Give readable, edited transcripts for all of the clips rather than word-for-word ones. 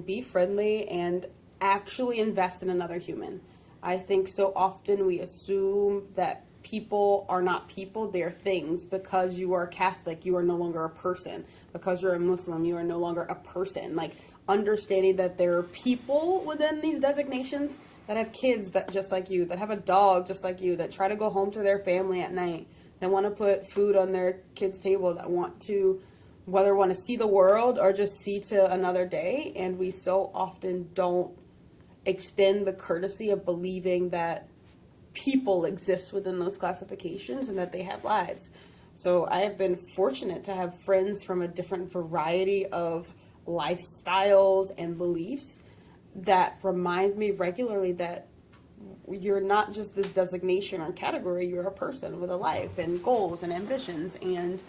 be friendly and actually invest in another human. I think so often we assume that people are not people, they're things. Because you are Catholic, you are no longer a person. Because you're a Muslim, you are no longer a person. Like, understanding that there are people within these designations that have kids that just like you, that have a dog just like you, that try to go home to their family at night, that want to put food on their kids' table, that want to whether want to see the world or just see to another day. And we so often don't extend the courtesy of believing that people exist within those classifications and that they have lives. So I have been fortunate to have friends from a different variety of lifestyles and beliefs that remind me regularly that you're not just this designation or category, you're a person with a life and goals and ambitions and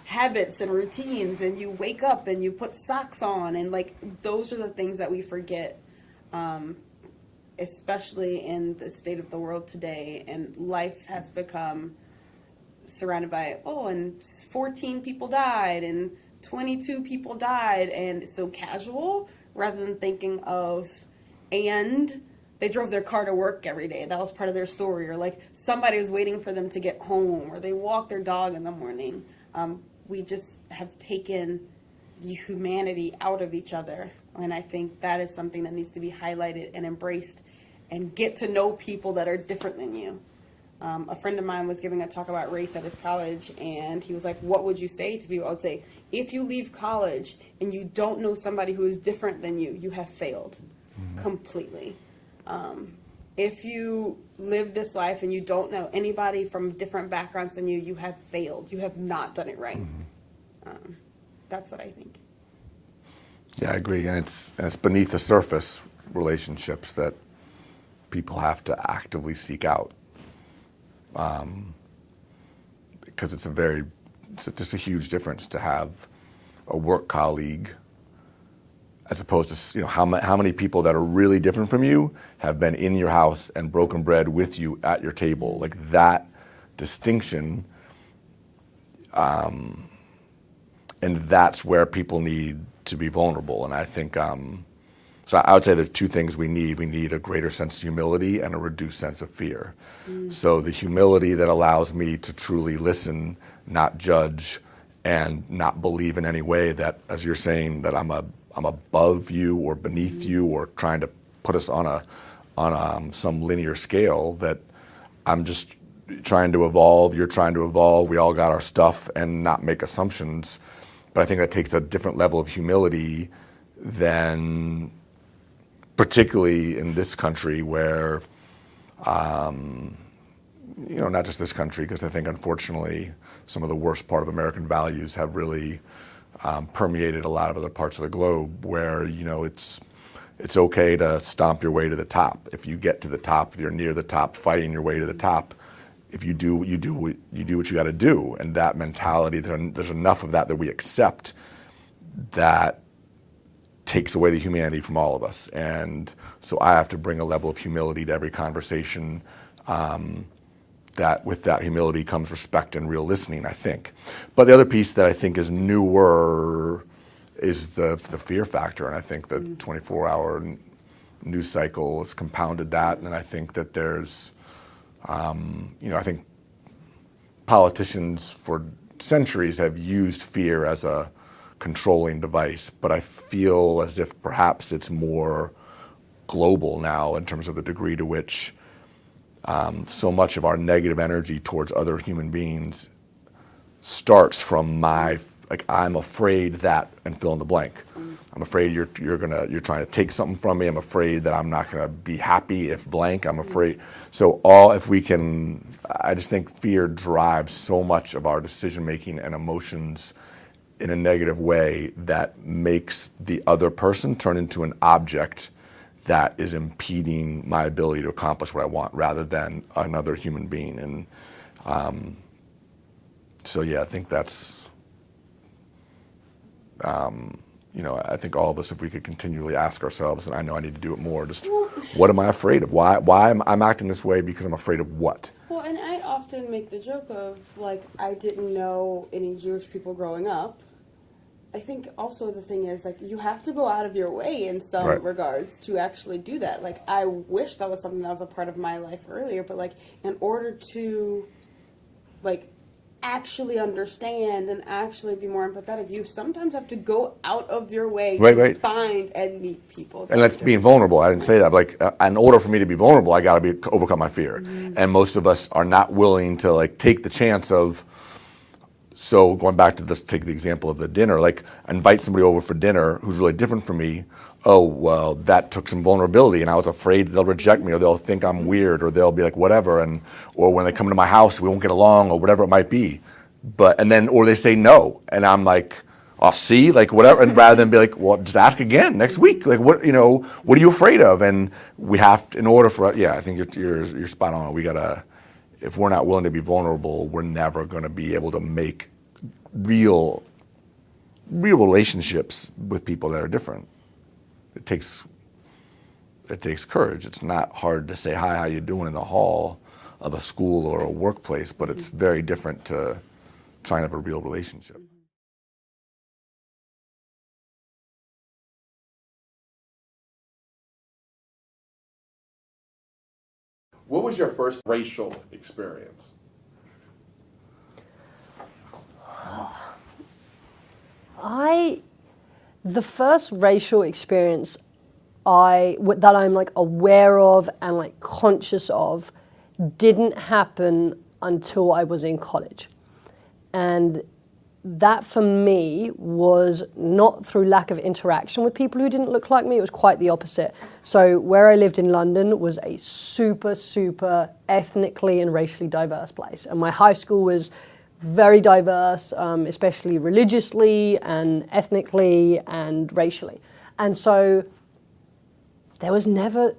habits and routines, and you wake up and you put socks on, and like those are the things that we forget, especially in the state of the world today. And life has become surrounded by, oh, and 14 people died and 22 people died, and so casual rather than thinking of, and they drove their car to work every day, that was part of their story, or like somebody was waiting for them to get home, or they walked their dog in the morning. We just have taken the humanity out of each other, and I think that is something that needs to be highlighted and embraced, and get to know people that are different than you. A friend of mine was giving a talk about race at his college, and he was like, what would you say to people? I would say, if you leave college and you don't know somebody who is different than you have failed completely. If you live this life and you don't know anybody from different backgrounds than you have failed. You have not done it right. That's what I think. Yeah, I agree. And it's beneath the surface relationships that people have to actively seek out. Because it's just a huge difference to have a work colleague as opposed to, how many people that are really different from you have been in your house and broken bread with you at your table. Like that distinction, and that's where people need to be vulnerable. And I think, so I would say there's two things we need. We need a greater sense of humility and a reduced sense of fear. So the humility that allows me to truly listen, not judge, and not believe in any way that, as you're saying, that I'm above you or beneath you or trying to put us on some linear scale, that I'm just trying to evolve, you're trying to evolve, we all got our stuff, and not make assumptions. But I think that takes a different level of humility than, particularly in this country where, not just this country, because I think unfortunately some of the worst part of American values have really permeated a lot of other parts of the globe, where it's okay to stomp your way to the top. If you get to the top, if you're near the top, fighting your way to the top, if you do what you got to do. And that mentality, there's enough of that we accept, that takes away the humanity from all of us. And so I have to bring a level of humility to every conversation. That with that humility comes respect and real listening, I think. But the other piece that I think is newer is the fear factor, and I think the 24-hour news cycle has compounded that. And I think that there's, I think politicians for centuries have used fear as a controlling device, but I feel as if perhaps it's more global now in terms of the degree to which so much of our negative energy towards other human beings starts from I'm afraid that, and fill in the blank. I'm afraid you're trying to take something from me. I'm afraid that I'm not gonna be happy if blank. I'm afraid. So I just think fear drives so much of our decision making and emotions in a negative way that makes the other person turn into an object that is impeding my ability to accomplish what I want, rather than another human being. And so yeah, I think that's, I think all of us, if we could continually ask ourselves, and I know I need to do it more, just what am I afraid of? Why am I acting this way? Because I'm afraid of what? Well, and I often make the joke of, like, I didn't know any Jewish people growing up, I think also the thing is, like, you have to go out of your way in some regards to actually do that. Like, I wish that was something that was a part of my life earlier, but, like, in order to, like, actually understand and actually be more empathetic, you sometimes have to go out of your way to find and meet people. And that's being vulnerable. I didn't say that. Like, in order for me to be vulnerable, I got to overcome my fear. And most of us are not willing to, like, take the chance of. So going back to this, take the example of the dinner. Like, invite somebody over for dinner who's really different from me. Oh, well, that took some vulnerability, and I was afraid they'll reject me, or they'll think I'm weird, or they'll be like whatever, or when they come to my house, we won't get along, or whatever it might be. Or they say no, and I'm like, I'll see, like whatever, and rather than be like, well, just ask again next week. Like, what are you afraid of? And we have to, in order for, I think you're spot on. We gotta, if we're not willing to be vulnerable, we're never going to be able to make real relationships with people that are different. It takes courage. It's not hard to say, hi, how you doing in the hall of a school or a workplace, but it's very different to try and have a real relationship. What was your first racial experience? The first racial experience that I'm like aware of and like conscious of didn't happen until I was in college. And that for me was not through lack of interaction with people who didn't look like me, it was quite the opposite. So where I lived in London was a super, super ethnically and racially diverse place. And my high school was very diverse, especially religiously and ethnically and racially. And so there was never,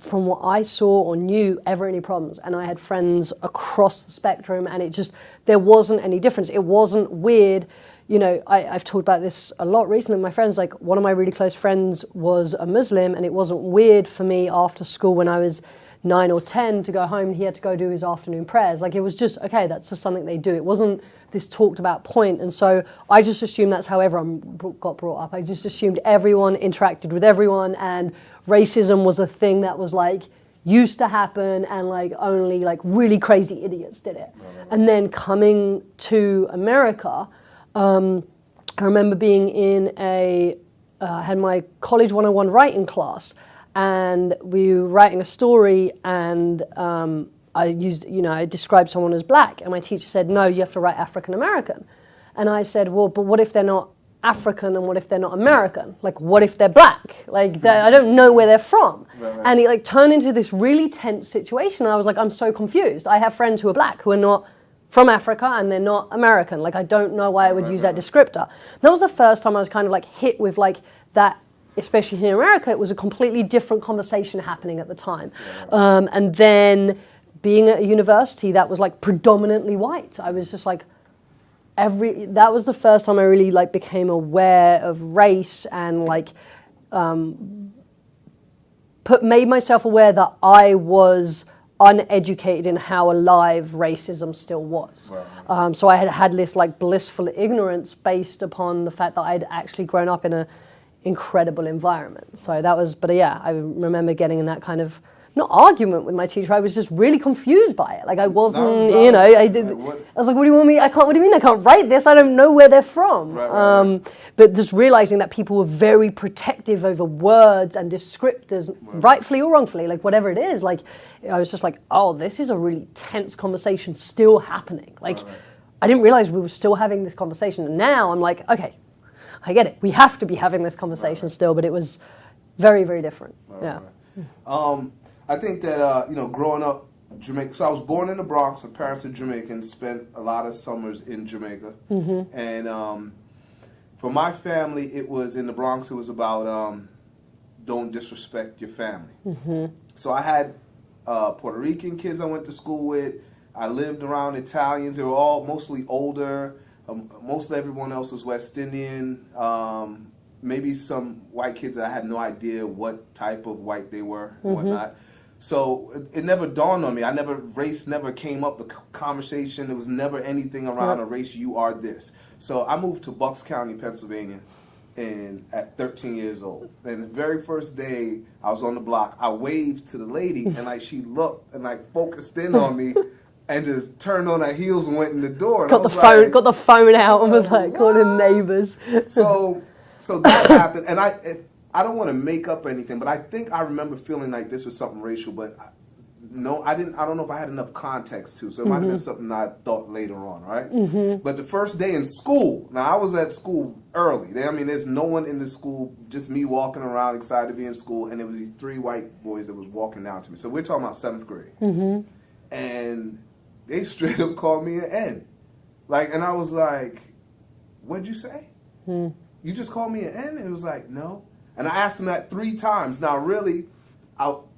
from what I saw or knew, ever any problems. And I had friends across the spectrum, and there wasn't any difference. It wasn't weird. You know, I've talked about this a lot recently with my friends. Like, one of my really close friends was a Muslim, and it wasn't weird for me after school when I was 9 or 10 to go home. He had to go do his afternoon prayers. Like, it was just, okay, that's just something they do. It wasn't this talked about point. And so I just assumed that's how everyone got brought up. I just assumed everyone interacted with everyone, and racism was a thing that was like used to happen, and like only like really crazy idiots did it. And then coming to America, I remember being in had my college 101 writing class, and we were writing a story, and I described someone as black, and my teacher said, no, you have to write African American. And I said, well, but what if they're not African, and what if they're not American? Like, what if they're black? Like, I don't know where they're from. Right. And it like turned into this really tense situation. I was like, I'm so confused. I have friends who are black who are not from Africa, and they're not American. Like, I don't know why I would use that descriptor. And that was the first time I was kind of like hit with like that, especially here in America. It was a completely different conversation happening at the time. And then being at a university that was like predominantly white, I was just like, that was the first time I really like became aware of race, and like made myself aware that I was uneducated in how alive racism still was. Right. So I had this like blissful ignorance based upon the fact that I'd actually grown up in an incredible environment. So that was, but yeah, I remember getting in that kind of, not argument with my teacher, I was just really confused by it. Like, I wasn't, I was like, what do you want me, what do you mean I can't write this? I don't know where they're from. Right. But just realizing that people were very protective over words and descriptors, rightfully or wrongfully, like whatever it is, like, I was just like, oh, this is a really tense conversation still happening. Like, I didn't realize we were still having this conversation. And now I'm like, okay, I get it. We have to be having this conversation still, but it was very, very different. I think that, growing up Jamaica, so I was born in the Bronx, my parents are Jamaican, spent a lot of summers in Jamaica. Mm-hmm. And for my family, it was in the Bronx, it was about don't disrespect your family. Mm-hmm. So I had Puerto Rican kids I went to school with. I lived around Italians. They were all mostly older. Most of everyone else was West Indian. Maybe some white kids that I had no idea what type of white they were and whatnot. So it never dawned on me. Race never came up. The conversation, there was never anything around a race. You are this. So I moved to Bucks County, Pennsylvania, at 13 years old. And the very first day I was on the block, I waved to the lady, and like she looked and like focused in on me, and just turned on her heels and went in the door. And Got the phone out and was like calling neighbors. So that happened, and I don't want to make up anything, but I think I remember feeling like this was something racial, but I didn't. I don't know if I had enough context to, so it might have been something I thought later on, right? But the first day in school, now I was at school early. I mean, there's no one in the school, just me walking around excited to be in school, and there was these 3 white boys that was walking down to me. So we're talking about 7th grade, and they straight up called me an N, and I was like, "What'd you say? You just called me an N?" And it was like, "No." And I asked them that 3 times. Now, really,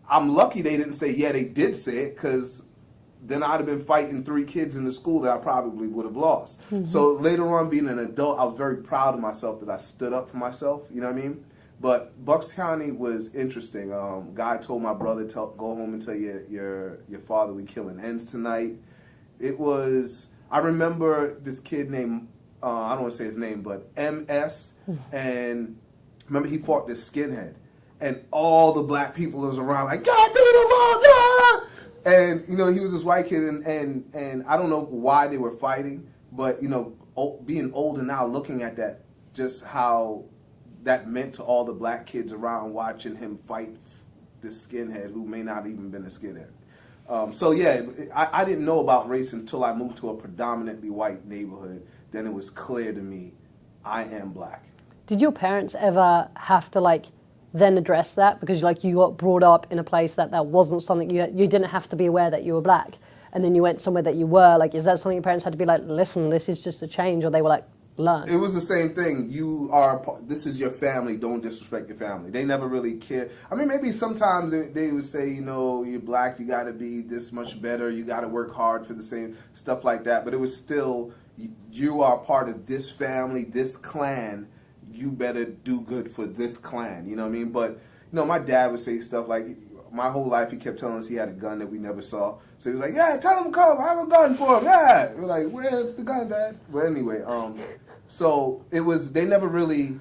I'm lucky they didn't say, yeah, they did say it, because then I'd have been fighting 3 kids in the school that I probably would have lost. So later on, being an adult, I was very proud of myself that I stood up for myself, you know what I mean? But Bucks County was interesting. Guy told my brother, go home and tell your father we killing hens tonight. I remember this kid named, I don't want to say his name, but MS, and remember he fought this skinhead, and all the black people was around like, God beat him up, yeah! And he was this white kid, and I don't know why they were fighting, but being older now, looking at that, just how that meant to all the black kids around watching him fight this skinhead who may not even been a skinhead. So yeah, I didn't know about race until I moved to a predominantly white neighborhood. Then it was clear to me, I am black. Did your parents ever have to then address that, because you got brought up in a place that wasn't something you didn't have to be aware that you were black, and then you went somewhere that you were is that something your parents had to be like, listen, this is just a change, or they were like, learn? It was the same thing. This is your family, don't disrespect your family. They never really care. I mean, maybe sometimes they would say, you're black, you got to be this much better, you got to work hard for the same stuff like that, but it was still, you are part of this family, this clan, you better do good for this clan, you know what I mean? But, my dad would say stuff like, my whole life he kept telling us he had a gun that we never saw. So he was like, yeah, tell him to come, I have a gun for him, yeah. We're like, where's the gun, Dad? But anyway, so it was, they never really,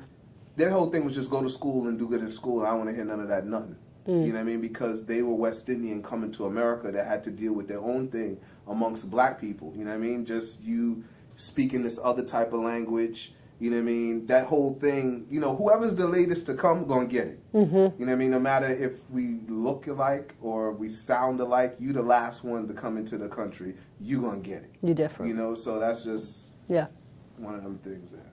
their whole thing was just go to school and do good in school, and I don't want to hear none of that, nothing. You know what I mean? Because they were West Indian coming to America that had to deal with their own thing amongst black people, you know what I mean? Just you speaking this other type of language, you know what I mean? That whole thing, whoever's the latest to come, going to get it. You know what I mean? No matter if we look alike or we sound alike, you the last one to come into the country, you going to get it. You're different. So that's just one of them things there.